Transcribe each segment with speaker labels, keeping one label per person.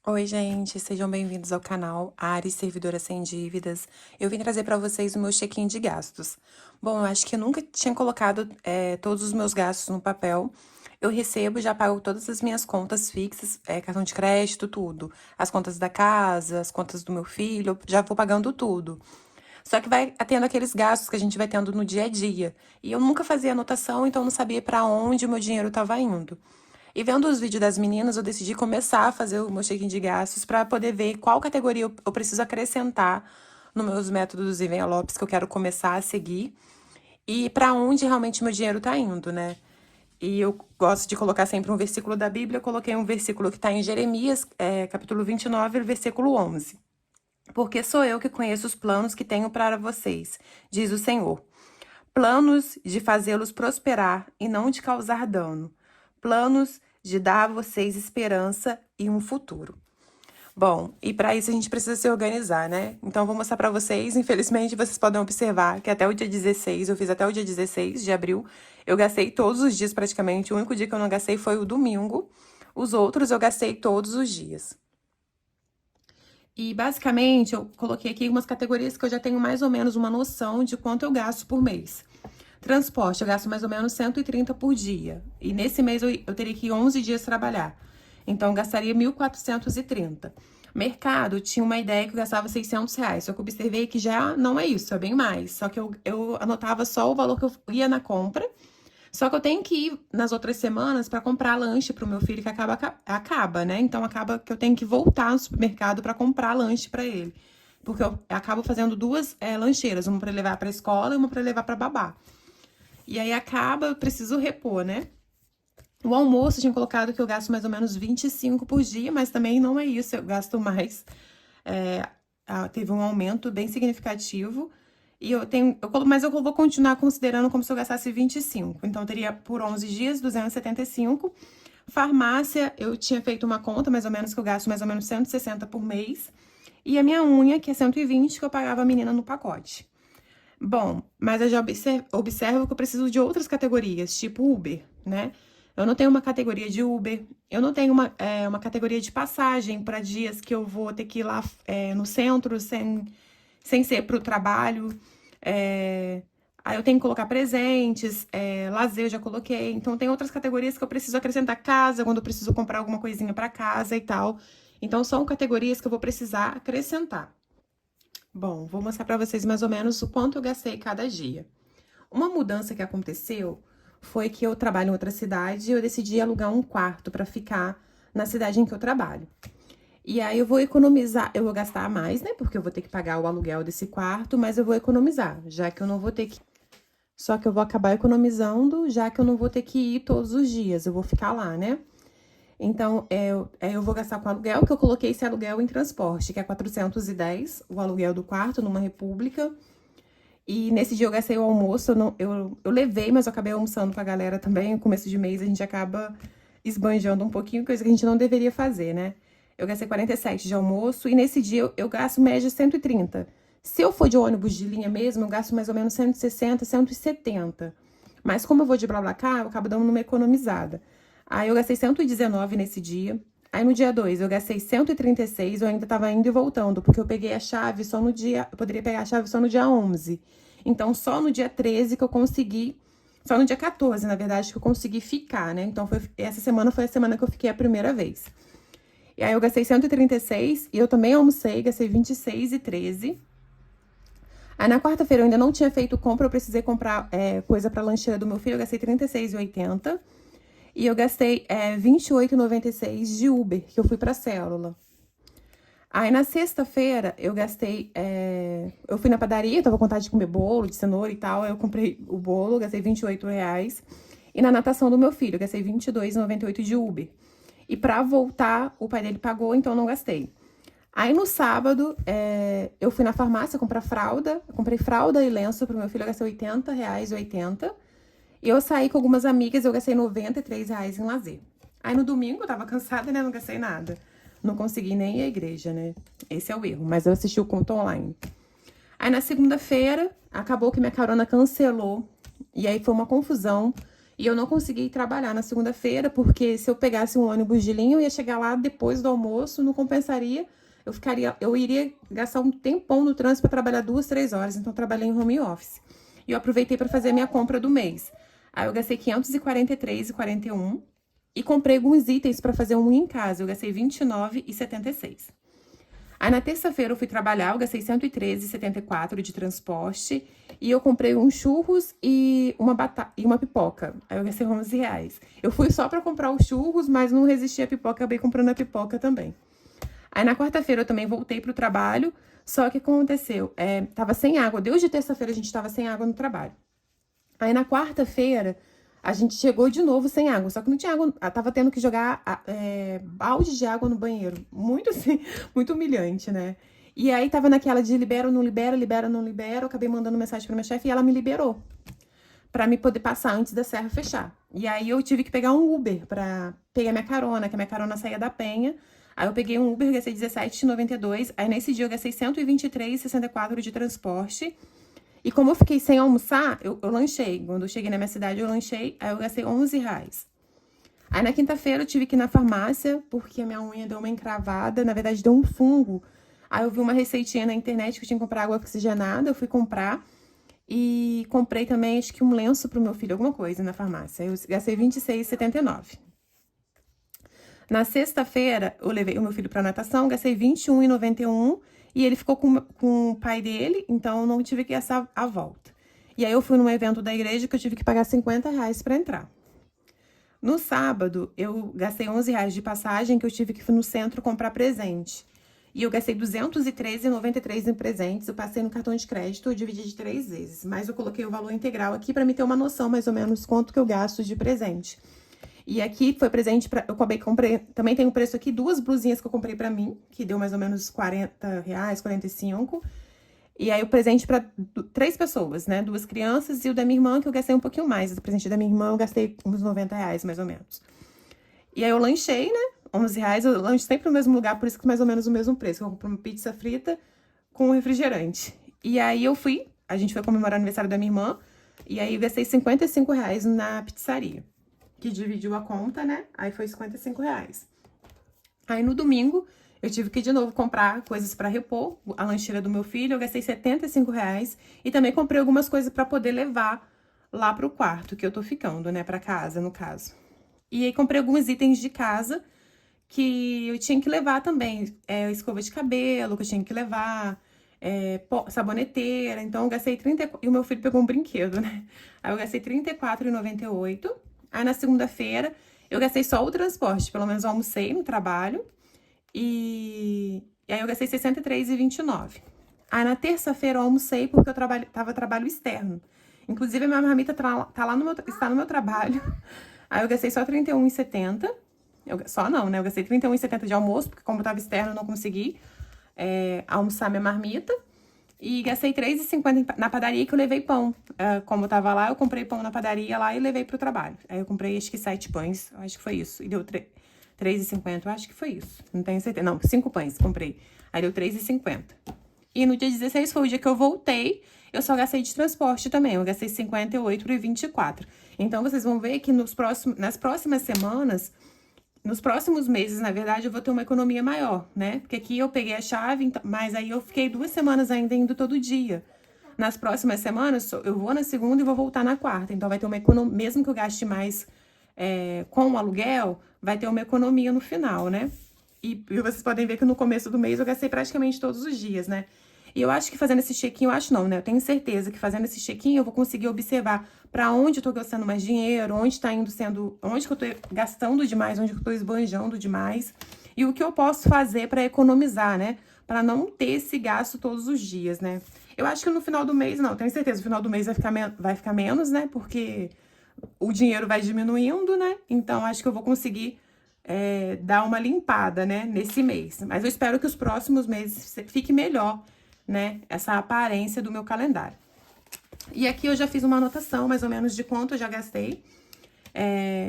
Speaker 1: Oi, gente, sejam bem-vindos ao canal Ari Servidora Sem Dívidas. Eu vim trazer para vocês o meu check-in de gastos. Bom, eu acho que eu nunca tinha colocado todos os meus gastos no papel. Eu recebo, já pago todas as minhas contas fixas, cartão de crédito, tudo. As contas da casa, as contas do meu filho, eu já vou pagando tudo. Só que vai tendo aqueles gastos que a gente vai tendo no dia a dia. E eu nunca fazia anotação, então eu não sabia para onde o meu dinheiro estava indo. E vendo os vídeos das meninas, eu decidi começar a fazer o meu check-in de gastos para poder ver qual categoria eu preciso acrescentar nos meus métodos e envelopes que eu quero começar a seguir e para onde realmente meu dinheiro está indo, né? E eu gosto de colocar sempre um versículo da Bíblia. Eu coloquei um versículo que está em Jeremias, capítulo 29, versículo 11. Porque sou eu que conheço os planos que tenho para vocês, diz o Senhor. Planos de fazê-los prosperar e não de causar dano. Planos de dar a vocês esperança e um futuro. Bom, e para isso a gente precisa se organizar, né? Então eu vou mostrar para vocês. Infelizmente, vocês podem observar que até o dia 16, eu fiz até o dia 16 de abril, eu gastei todos os dias praticamente. O único dia que eu não gastei foi o domingo. Os outros eu gastei todos os dias. E basicamente eu coloquei aqui umas categorias que eu já tenho mais ou menos uma noção de quanto eu gasto por mês. Transporte, eu gasto mais ou menos 130 por dia. E nesse mês eu teria que ir 11 dias trabalhar. Então, eu gastaria 1.430. Mercado, tinha uma ideia que eu gastava R$ 600. Só que eu observei que já não é isso, é bem mais. Só que eu anotava só o valor que eu ia na compra. Só que eu tenho que ir nas outras semanas para comprar lanche pro meu filho, que acaba, né? Então, acaba que eu tenho que voltar no supermercado para comprar lanche para ele. Porque eu acabo fazendo duas lancheiras, uma para levar para escola e uma para levar para babá. E aí acaba, eu preciso repor, né? O almoço eu tinha colocado que eu gasto mais ou menos 25 por dia, mas também não é isso, eu gasto mais. Teve um aumento bem significativo. E mas eu vou continuar considerando como se eu gastasse 25. Então, eu teria por 11 dias 275. Farmácia, eu tinha feito uma conta, mais ou menos, que eu gasto mais ou menos 160 por mês. E a minha unha, que é 120, que eu pagava a menina no pacote. Bom, mas eu já observo que eu preciso de outras categorias, tipo Uber, né? Eu não tenho uma categoria de Uber, eu não tenho uma categoria de passagem para dias que eu vou ter que ir lá no centro sem ser para o trabalho. Aí eu tenho que colocar presentes, lazer eu já coloquei. Então, tem outras categorias que eu preciso acrescentar casa, quando eu preciso comprar alguma coisinha para casa e tal. Então, são categorias que eu vou precisar acrescentar. Bom, vou mostrar para vocês mais ou menos o quanto eu gastei cada dia. Uma mudança que aconteceu foi que eu trabalho em outra cidade e eu decidi alugar um quarto para ficar na cidade em que eu trabalho. E aí eu vou economizar, eu vou gastar mais, né? Porque eu vou ter que pagar o aluguel desse quarto, mas eu vou economizar, já que eu não vou ter que. Só que eu vou acabar economizando, já que eu não vou ter que ir todos os dias, eu vou ficar lá, né? Então, eu vou gastar com aluguel, que eu coloquei esse aluguel em transporte, que é 410, o aluguel do quarto numa república. E nesse dia eu gastei o almoço, eu levei, mas eu acabei almoçando com a galera também. No começo de mês a gente acaba esbanjando um pouquinho, coisa que a gente não deveria fazer, né? Eu gastei 47 de almoço e nesse dia eu gasto média 130. Se eu for de ônibus de linha mesmo, eu gasto mais ou menos 160, 170. Mas como eu vou de BlaBlaCar, eu acabo dando uma economizada. Aí eu gastei 119 nesse dia. Aí no dia 2 eu gastei 136, eu ainda tava indo e voltando, porque eu peguei a chave só no dia. Eu poderia pegar a chave só no dia 11. Então, só no dia 13 que eu consegui. Só no dia 14, na verdade, que eu consegui ficar, né? Então, essa semana foi a semana que eu fiquei a primeira vez. E aí eu gastei 136 e eu também almocei, gastei 26,13. Aí na quarta-feira eu ainda não tinha feito compra, eu precisei comprar coisa pra lancheira do meu filho, eu gastei 36,80. E eu gastei 28,96 de Uber, que eu fui pra Célula. Aí na sexta-feira eu gastei. Eu fui na padaria, tava com vontade de comer bolo, de cenoura e tal. Aí eu comprei o bolo, gastei R$ 28. E na natação do meu filho, eu gastei 22,98 de Uber. E pra voltar, o pai dele pagou, então eu não gastei. Aí no sábado, eu fui na farmácia comprar fralda. Eu comprei fralda e lenço pro meu filho, eu gastei R$ 80,80. E eu saí com algumas amigas, eu gastei R$ 93 em lazer. Aí no domingo eu tava cansada, né? Não gastei nada. Não consegui nem ir à igreja, né? Esse é o erro, mas eu assisti o culto online. Aí na segunda-feira, acabou que minha carona cancelou. E aí foi uma confusão. E eu não consegui ir trabalhar na segunda-feira, porque se eu pegasse um ônibus de linha, eu ia chegar lá depois do almoço, não compensaria. Eu iria gastar um tempão no trânsito para trabalhar 2, 3 horas. Então, eu trabalhei em home office. E eu aproveitei para fazer a minha compra do mês. Aí, eu gastei 543,41 e comprei alguns itens para fazer um em casa. Eu gastei 29,76. Aí, na terça-feira, eu fui trabalhar, eu gastei 113,74 de transporte. E eu comprei uns churros e uma pipoca. Aí, eu gastei 11 reais. Eu fui só pra comprar os churros, mas não resisti à pipoca, acabei comprando a pipoca também. Aí, na quarta-feira, eu também voltei pro trabalho. Só que o que aconteceu? Tava sem água. Desde terça-feira, a gente tava sem água no trabalho. Aí, na quarta-feira, a gente chegou de novo sem água. Só que não tinha água. Tava tendo que jogar balde de água no banheiro. Muito assim, muito humilhante, né? E aí tava naquela de libera, não libera, libera, não libera. Eu acabei mandando mensagem pra minha chefe e ela me liberou. Pra me poder passar antes da serra fechar. E aí eu tive que pegar um Uber pra pegar minha carona, que a minha carona saía da Penha. Aí eu peguei um Uber, gastei R$17,92. Aí nesse dia eu gastei R$123,64 de transporte. E como eu fiquei sem almoçar, eu lanchei. Quando eu cheguei na minha cidade, eu lanchei. Aí eu gastei 11 reais. Aí na quinta-feira eu tive que ir na farmácia, porque a minha unha deu uma encravada. Na verdade, deu um fungo. Aí eu vi uma receitinha na internet que eu tinha que comprar água oxigenada. Eu fui comprar. E comprei também, acho que um lenço pro meu filho, alguma coisa na farmácia. Eu gastei R$26,79. Na sexta-feira, eu levei o meu filho pra natação, gastei R$21,91. E ele ficou com o pai dele, então eu não tive que gastar a volta. E aí eu fui num evento da igreja que eu tive que pagar 50 reais pra entrar. No sábado, eu gastei 11 reais de passagem, que eu tive que ir no centro comprar presente. E eu gastei R$213,93 em presentes. Eu passei no cartão de crédito, eu dividi de 3 vezes. Mas eu coloquei o valor integral aqui pra me ter uma noção, mais ou menos, quanto que eu gasto de presente. E aqui foi presente pra... Eu comprei... Também tem o preço aqui, 2 blusinhas que eu comprei pra mim, que deu mais ou menos 40 reais, 45. E aí o presente pra 3 pessoas, né? 2 crianças e o da minha irmã, que eu gastei um pouquinho mais. O presente da minha irmã eu gastei uns 90 reais, mais ou menos. E aí eu lanchei, né? 11 reais, eu lancho sempre no mesmo lugar, por isso que mais ou menos o mesmo preço. Eu comprei uma pizza frita com refrigerante. E aí a gente foi comemorar o aniversário da minha irmã, e aí eu gastei 55 reais na pizzaria, que dividiu a conta, né? Aí foi 55 reais. Aí no domingo, eu tive que de novo comprar coisas pra repor a lancheira do meu filho, eu gastei 75 reais, e também comprei algumas coisas pra poder levar lá pro quarto, que eu tô ficando, né? Pra casa, no caso. E aí comprei alguns itens de casa que eu tinha que levar também. Escova de cabelo que eu tinha que levar, saboneteira. Então eu gastei 30. E o meu filho pegou um brinquedo, né? Aí eu gastei R$34,98. Aí na segunda-feira eu gastei só o transporte, pelo menos eu almocei no trabalho. E aí eu gastei R$63,29. Aí na terça-feira eu almocei porque eu tava trabalho externo. Inclusive, a minha marmita tá lá está no meu trabalho. Aí eu gastei só R$31,70. Só não, né? Eu gastei R$31,70 de almoço, porque como eu tava externo, eu não consegui almoçar minha marmita. E gastei R$3,50 na padaria que eu levei pão. Como eu tava lá, eu comprei pão na padaria lá e levei pro trabalho. Aí eu comprei, acho que 7 pães, acho que foi isso. E deu R$3,50, eu acho que foi isso. Não tenho certeza. Não, 5 pães comprei. Aí deu R$3,50. E no dia 16 foi o dia que eu voltei, eu só gastei de transporte também. Eu gastei R$58,24. Então, vocês vão ver que nas próximas semanas, nos próximos meses, na verdade, eu vou ter uma economia maior, né? Porque aqui eu peguei a chave, mas aí eu fiquei 2 semanas ainda indo todo dia. Nas próximas semanas, eu vou na segunda e vou voltar na quarta. Então, vai ter uma economia, mesmo que eu gaste mais com o aluguel, vai ter uma economia no final, né? E vocês podem ver que no começo do mês eu gastei praticamente todos os dias, né? E eu acho que fazendo esse check-in, eu acho não, né? Eu tenho certeza que fazendo esse check-in eu vou conseguir observar pra onde eu tô gastando mais dinheiro, onde tá indo sendo, onde que eu tô gastando demais, onde que eu tô esbanjando demais. E o que eu posso fazer pra economizar, né? Pra não ter esse gasto todos os dias, né? Eu acho que no final do mês, não, eu tenho certeza, no final do mês vai ficar menos, né? Porque o dinheiro vai diminuindo, né? Então, acho que eu vou conseguir dar uma limpada, né, nesse mês. Mas eu espero que os próximos meses fique melhor, né, essa aparência do meu calendário. E aqui eu já fiz uma anotação, mais ou menos, de quanto eu já gastei.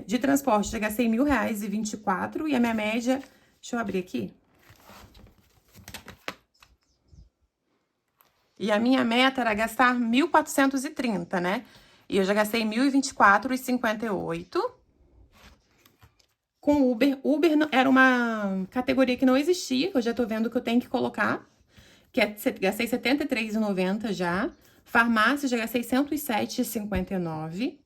Speaker 1: De transporte, já gastei R$1.000,24 e a minha média... Deixa eu abrir aqui. E a minha meta era gastar 1.430, né? E eu já gastei R$ 1.024,58. Com Uber. Uber era uma categoria que não existia, que eu já tô vendo que eu tenho que colocar. Que é, gastei R$ 73,90 já. Farmácia, já gastei R$ 107,59.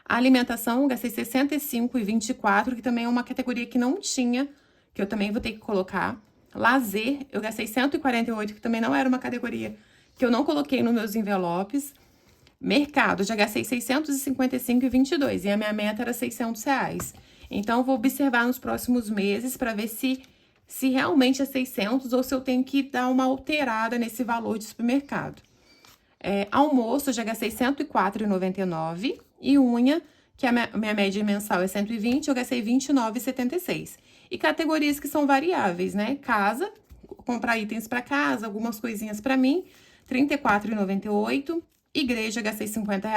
Speaker 1: Alimentação, eu gastei R$ 65,24, que também é uma categoria que não tinha, que eu também vou ter que colocar. Lazer, eu gastei R$ 148, que também não era uma categoria que eu não coloquei nos meus envelopes. Mercado, já gastei R$ 655,22 e a minha meta era R$ 600. Então, eu vou observar nos próximos meses para ver se realmente é 600 ou se eu tenho que dar uma alterada nesse valor de supermercado. Almoço, eu já gastei R$ 104,99. E unha, que a minha média mensal é 120, eu gastei R$ 29,76. E categorias que são variáveis, né? Casa, comprar itens para casa, algumas coisinhas para mim, R$ 34,98. Igreja, gastei R$ 50.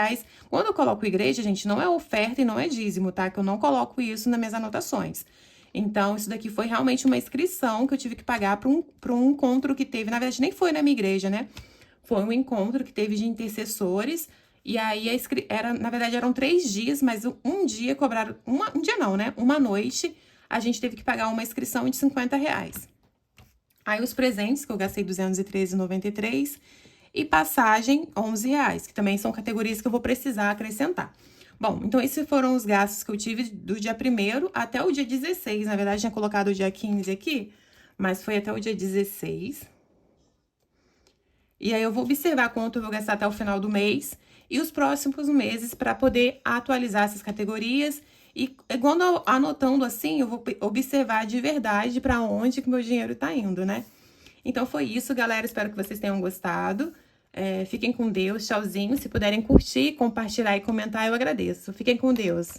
Speaker 1: Quando eu coloco igreja, gente, não é oferta e não é dízimo, tá? Que eu não coloco isso nas minhas anotações. Então, isso daqui foi realmente uma inscrição que eu tive que pagar para um encontro que teve. Na verdade, nem foi na minha igreja, né? Foi um encontro que teve de intercessores. E aí, na verdade, eram 3 dias, mas um dia cobraram... Um dia não, né? Uma noite, a gente teve que pagar uma inscrição de R$ 50. Aí, os presentes, que eu gastei R$ 213,93. E passagem, R$ 11, que também são categorias que eu vou precisar acrescentar. Bom, então esses foram os gastos que eu tive do dia 1º até o dia 16. Na verdade, tinha colocado o dia 15 aqui, mas foi até o dia 16. E aí, eu vou observar quanto eu vou gastar até o final do mês e os próximos meses para poder atualizar essas categorias. E quando eu anotando assim, eu vou observar de verdade para onde que meu dinheiro tá indo, né? Então, foi isso, galera. Espero que vocês tenham gostado. Fiquem com Deus. Tchauzinho. Se puderem curtir, compartilhar e comentar, eu agradeço. Fiquem com Deus.